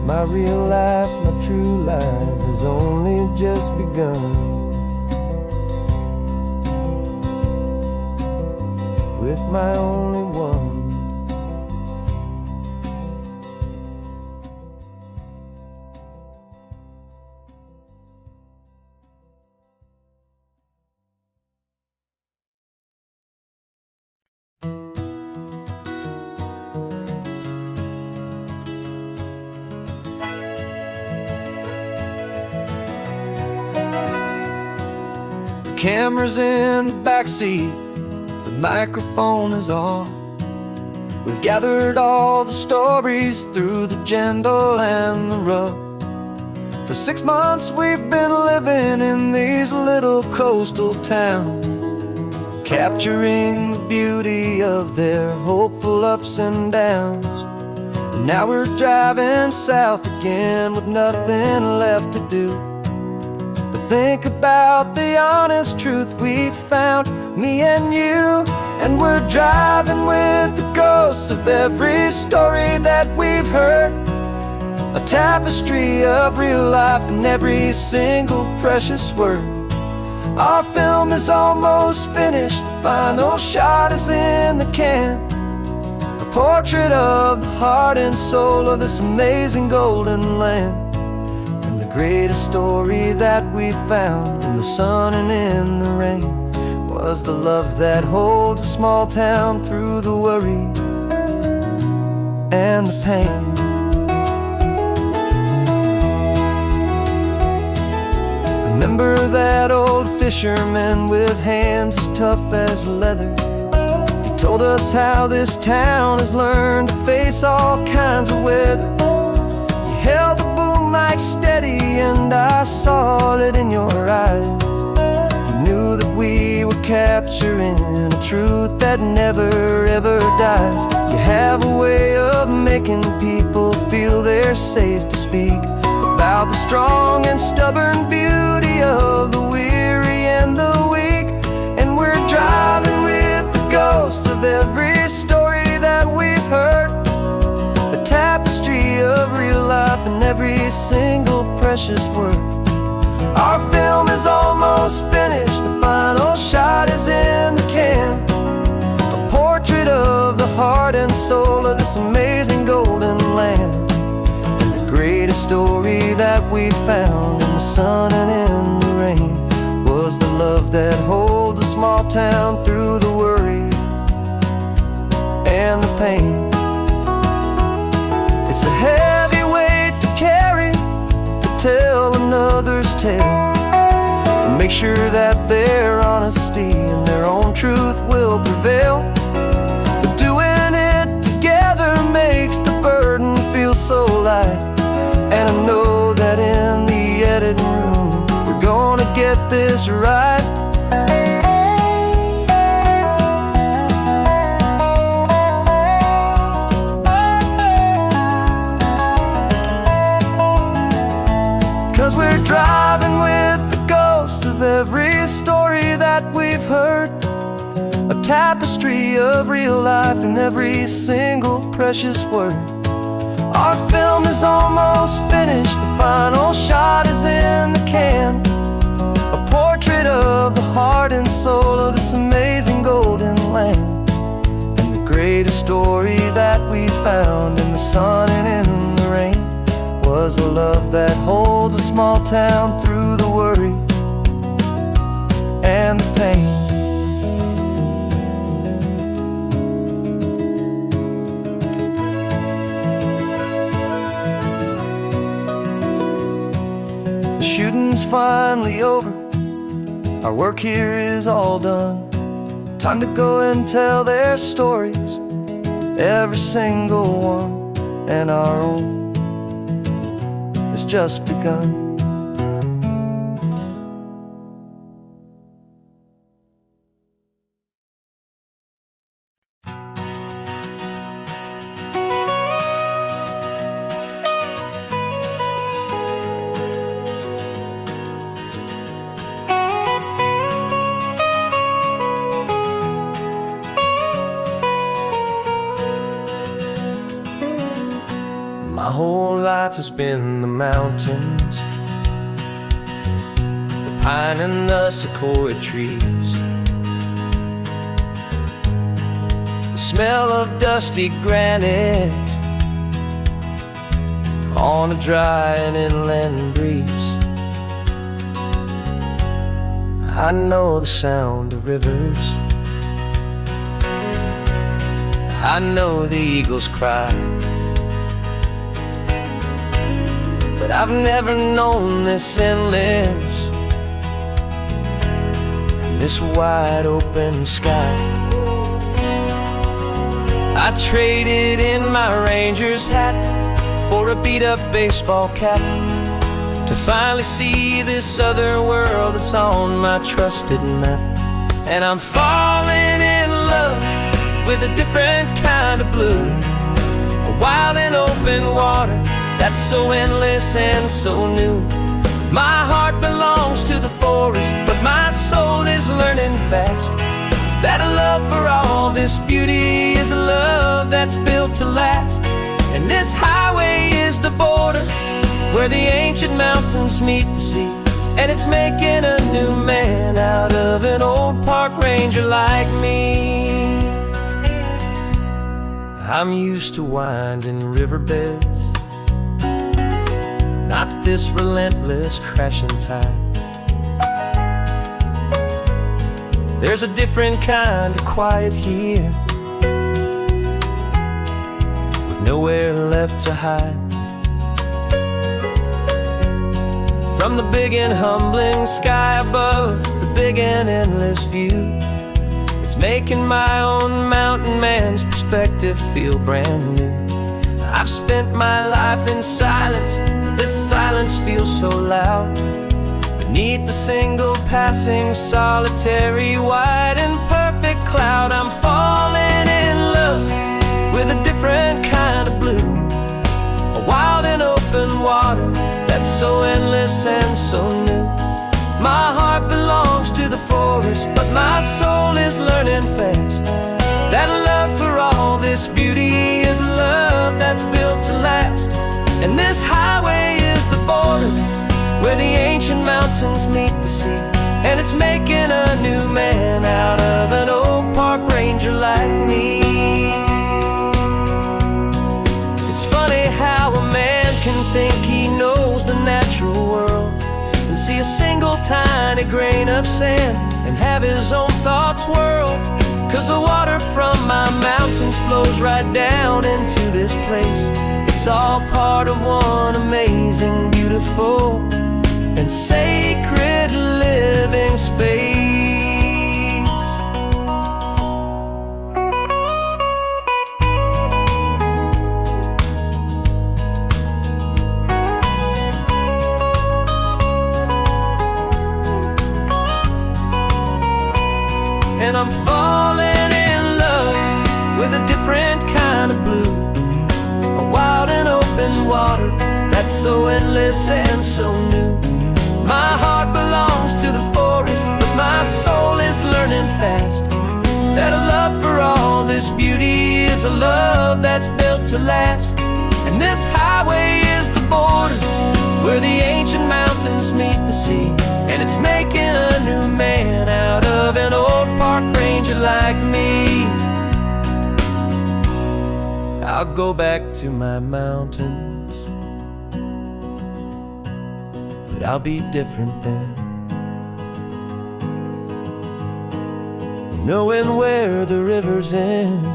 My real life, my true life has only just begun. With my only one. The camera's in the backseat, the microphone is on. We've gathered all the stories through the gentle and the rough. For 6 months we've been living in these little coastal towns, capturing the beauty of their hopeful ups and downs. And now we're driving south again with nothing left to do. Think about the honest truth we found, me and you. And we're driving with the ghosts of every story that we've heard, a tapestry of real life in every single precious word. Our film is almost finished, the final shot is in the can, a portrait of the heart and soul of this amazing golden land. Greatest story that we found in the sun and in the rain was the love that holds a small town through the worry and the pain. Remember that old fisherman with hands as tough as leather? He told us how this town has learned to face all kinds of weather. He held the boom mic steady and I saw it in your eyes. You knew that we were capturing a truth that never ever dies. You have a way of making people feel they're safe to speak about the strong and stubborn beauty of the weary and the weak. And we're driving with the ghosts of every story that we've heard, a every single precious word. Our film is almost finished, the final shot is in the can. A portrait of the heart and soul of this amazing golden land. And the greatest story that we found in the sun and in the rain was the love that holds a small town through the worry and the pain. It's a heavy weight to carry, to tell another's tale, and make sure that their honesty and their own truth will prevail. But doing it together makes the burden feel so light. And I know that in the editing room we're gonna get this right. 'Cause we're driving with the ghosts of every story that we've heard, a tapestry of real life in every single precious word. Our film is almost finished, the final shot is in the can. A portrait of the heart and soul of this amazing golden land. And the greatest story that we found in the sun and in the rain was a love that holds a small town through the worry and the pain. The shooting's finally over, our work here is all done. Time to go and tell their stories, every single one, and our own has just begun. My whole life has been the mountains, the pine and the sequoia trees, the smell of dusty granite on a dry and inland breeze. I know the sound of rivers, I know the eagles cry, but I've never known this endless and this wide open sky. I traded in my Ranger's hat for a beat-up baseball cap to finally see this other world that's on my trusted map. And I'm falling in love with a different kind of blue, a wild and open water that's so endless and so new. My heart belongs to the forest, but my soul is learning fast that a love for all this beauty is a love that's built to last. And this highway is the border where the ancient mountains meet the sea, and it's making a new man out of an old park ranger like me. I'm used to winding riverbeds, not this relentless crashing tide. There's a different kind of quiet here, with nowhere left to hide. From the big and humbling sky above, the big and endless view, it's making my own mountain man's perspective feel brand new. I've spent my life in silence, this silence feels so loud. Beneath the single passing solitary white and perfect cloud, I'm falling in love with a different kind of blue, a wild and open water that's so endless and so new. My heart belongs to the forest, but my soul is learning fast that love for all this beauty is love that's built to last. And this highway is border where the ancient mountains meet the sea, and it's making a new man out of an old park ranger like me. It's funny how a man can think he knows the natural world and see a single tiny grain of sand and have his own thoughts whirled. 'Cause the water from my mountains flows right down into this place. It's all part of one amazing, beautiful, and sacred living space. And I'm falling in love with a different kind of blue, a wild and open water that's so endless and so new. My heart belongs to the forest, but my soul is learning fast that a love for all this beauty is a love that's built to last. And this highway is the border where the ancient mountains meet the sea, and it's making a new man out of an old park ranger like me. I'll go back to my mountains, but I'll be different then, knowing where the rivers end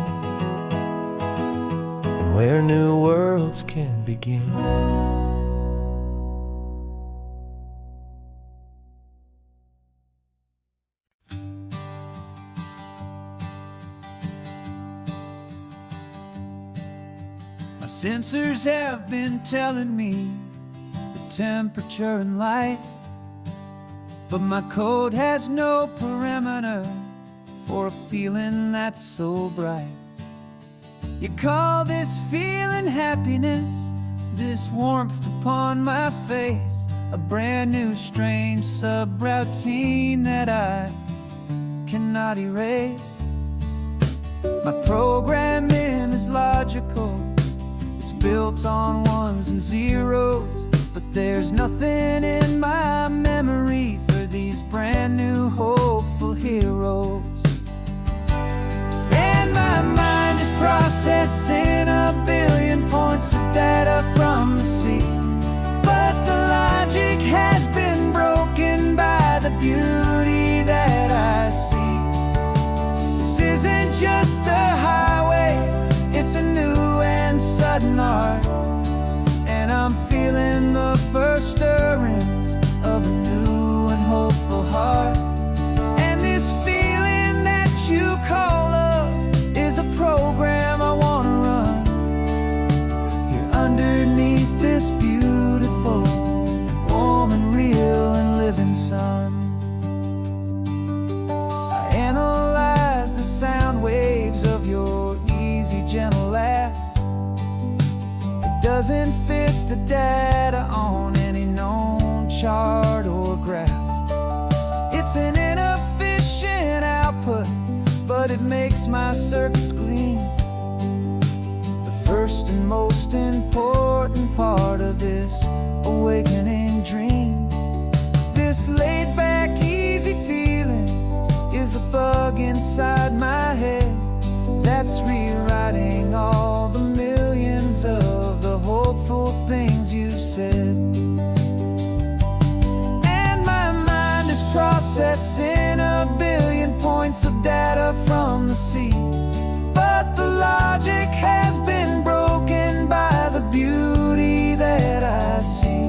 and where new worlds can begin. My sensors have been telling me the temperature and light, but my code has no perimeter for a feeling that's so bright. You call this feeling happiness, this warmth upon my face, a brand new strange subroutine that I cannot erase. My programming is logical, built on ones and zeros, but there's nothing in my memory for these brand new hopeful heroes. And my mind is processing a billion points of data from the sea, but the logic has been broken by the beauty that I see. This isn't just a highway, it's a new and sudden art, and I'm feeling the first stirrings of a new and hopeful heart. And this feeling that you call love is a program I wanna run here underneath this beautiful and warm and real and living sun. I analyze the sound waves of your easy, gentle laugh. It doesn't fit the data on any known chart or graph. It's an inefficient output, but it makes my circuits gleam. The first and most important part of this awakening dream. This laid-back, easy feeling is a bug inside my head that's rewriting all the millions of the hopeful things you've said. And my mind is processing a billion points of data from the sea, but the logic has been broken by the beauty that I see.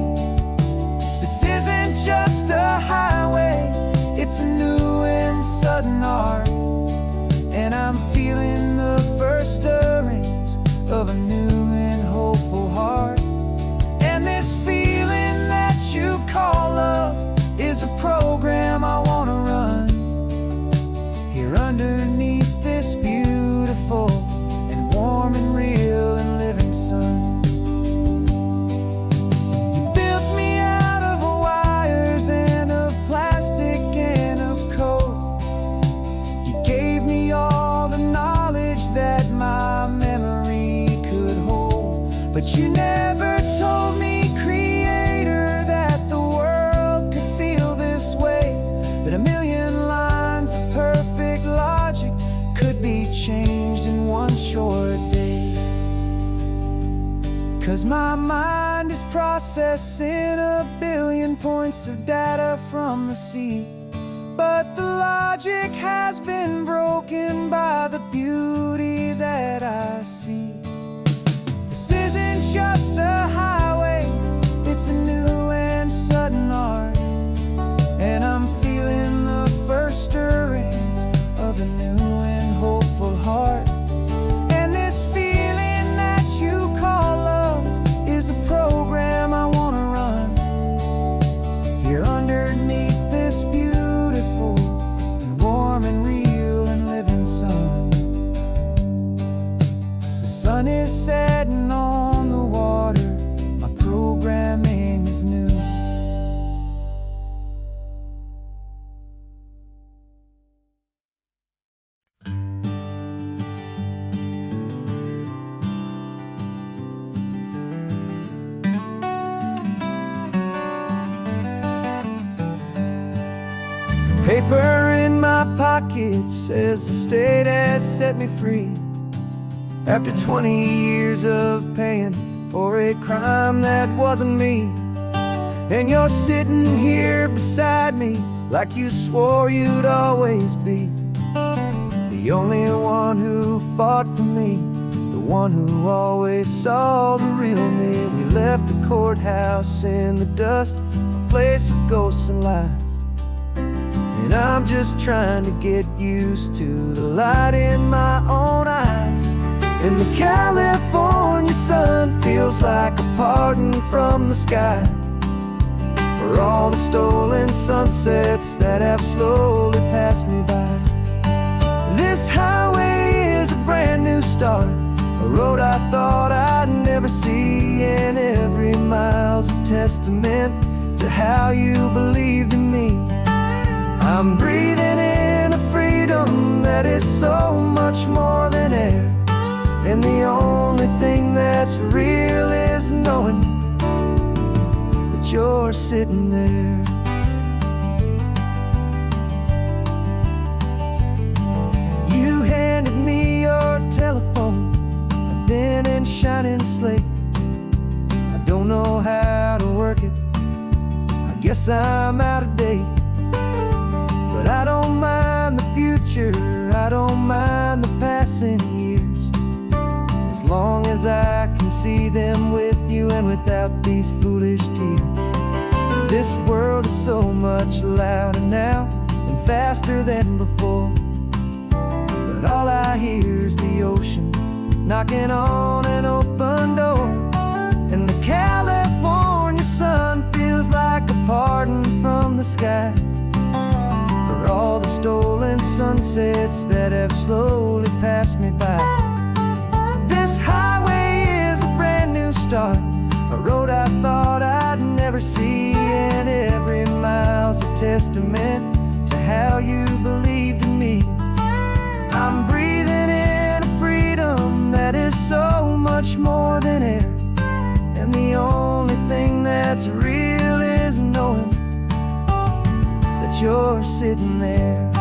This isn't just a highway, it's a new and sudden art, and I'm feeling the first stirrings of a new and hopeful heart. And this feeling that you call love is a program I wanna run here underneath this beautiful and warm and real and living sun. You built me out of wires and of plastic and of code. You gave me all the knowledge that my memory could hold, but you never told me creator as my mind is processing a billion points of data from the sea. But the logic has been broken by the beauty that I see. This isn't just a highway, it's a new and sudden art. And I'm feeling the first stirrings of a new and hopeful heart. And this feeling that you call love is a program I wanna run here underneath this beautiful and warm and real and living sun. The sun is setting on the water, my programming is new. Paper in my pocket says the state has set me free after 20 years of paying for a crime that wasn't me. And you're sitting here beside me like you swore you'd always be the only one who fought for me, the one who always saw the real me. We left the courthouse in the dust, a place of ghosts and lies. And I'm just trying to get used to the light in my own eyes. And the California sun feels like a pardon from the sky for all the stolen sunsets that have slowly passed me by. This highway is a brand new start, a road I thought I'd never see. And every mile's a testament to how you believed in me. I'm breathing in a freedom that is so much more than air. And the only thing that's real is knowing that you're sitting there. You handed me your telephone, a thin and shining slate. I don't know how to work it, I guess I'm out of date. But I don't mind the future, I don't mind the passing years, as long as I can see them with you and without these foolish tears. This world is so much louder now and faster than before, but all I hear is the ocean knocking on an open door. And the California sun feels like a pardon from the sky for all the stolen sunsets that have slowly passed me by. This highway is a brand new start, a road I thought I'd never see. And every mile's a testament to how you believed in me. I'm breathing in a freedom that is so much more than air. And the only thing that's real is knowing that you're sitting there.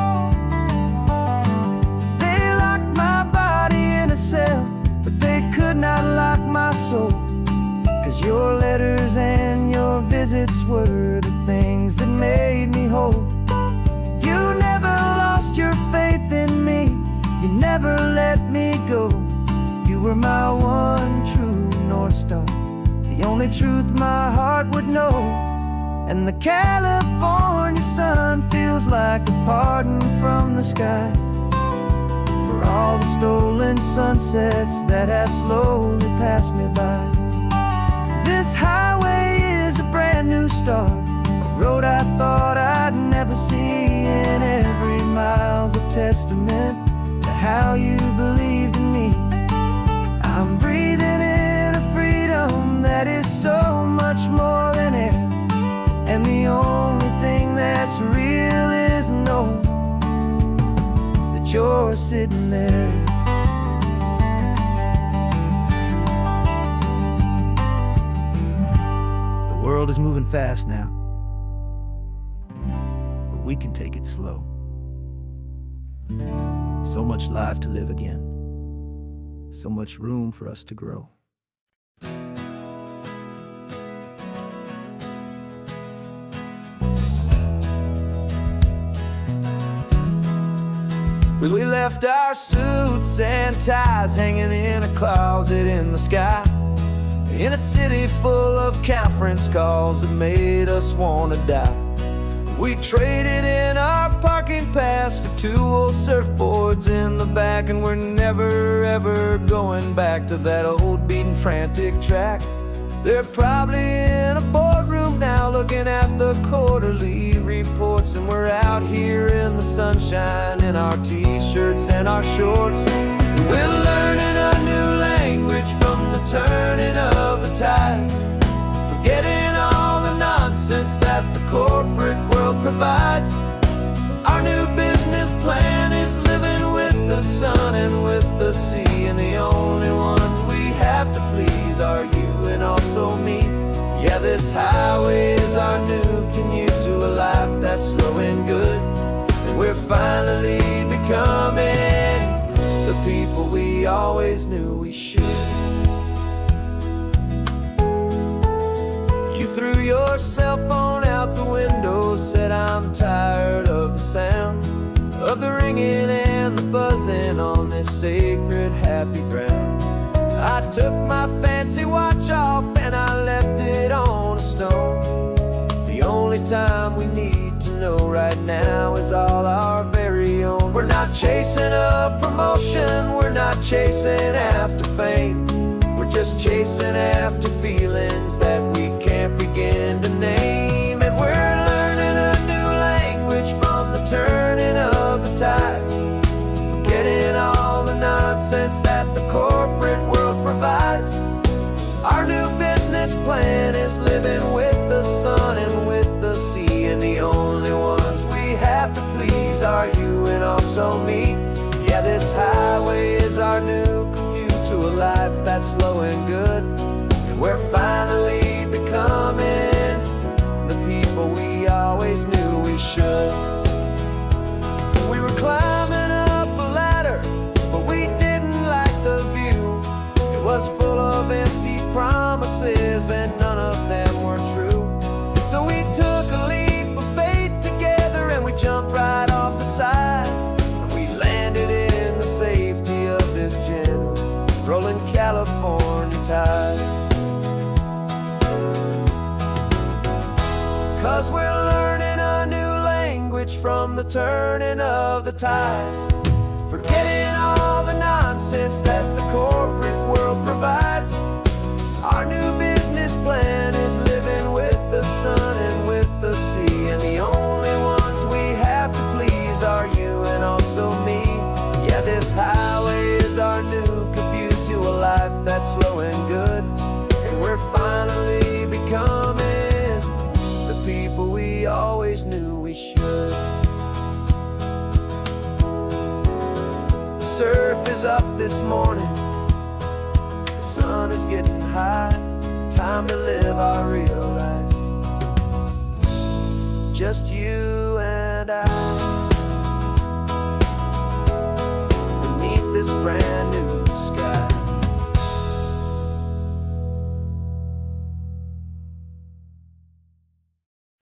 They locked my body in a cell, but they could not lock my soul. 'Cause your letters and your visits were the things that made me whole. You never lost your faith in me, you never let me go. You were my one true North Star, the only truth my heart would know. And the California sun feels like a pardon from the sky for all the stolen sunsets that have slowly passed me by. This highway is a brand new start, a road I thought I'd never see. And every mile's a testament to how you believed in me. I'm breathing in a freedom that is so much more than air. And the only thing that's real is knowing that you're sitting there. The world is moving fast now, but we can take it slow. So much life to live again, so much room for us to grow. We left our suits and ties hanging in a closet in the sky, in a city full of conference calls that made us wanna die. We traded in our parking pass for 2 old surfboards in the back, and we're never ever going back to that old beaten frantic track. They're probably in a boardroom now looking at the quarterly reports, and we're out here in the sunshine in our t-shirts and our shorts. We're learning a new language from the turning of the tides, forgetting all the nonsense that the corporate world provides. Our new business plan is living with the sun and with the sea, and the only ones we have to please are you and also me. Yeah, this highway is our new commute to a life that's slow and good, and we're finally becoming the people we always knew we should. You threw your cell phone out the window, said I'm tired of the sound of the ringing and the buzzing on this sacred happy ground. I took my fancy watch off and I left it on a stone. The only time we need to know right now is all our very own. We're not chasing a promotion, we're not chasing after fame, we're just chasing after feelings that we can't begin to name. And we're learning a new language from the turning of the tides, forgetting all the nonsense that the corporate world provides. Our new business plan is living with the sun and with the sea, and the only ones we have to please are you and also me. Yeah, this highway is our new commute to a life that's slow and good, and we're finally becoming the people we always knew we should. We were climbing up a ladder, but we didn't like the view. It was full of empty promises and none of them were true. So we took a leap of faith together and we jumped right off the side, and we landed in the safety of this gentle rolling California tide. 'Cause we're learning a new language from the turning of the tides, forgetting all the nonsense that the corporate world provides. Our new business plan is living with the sun and with the sea, and the only ones we have to please are you and also me. Yeah, this highway is our new commute to a life that's slow and good, and we're finally becoming the people we always knew we should. The surf is up this morning, the sun is getting high, time to live our real life. Just you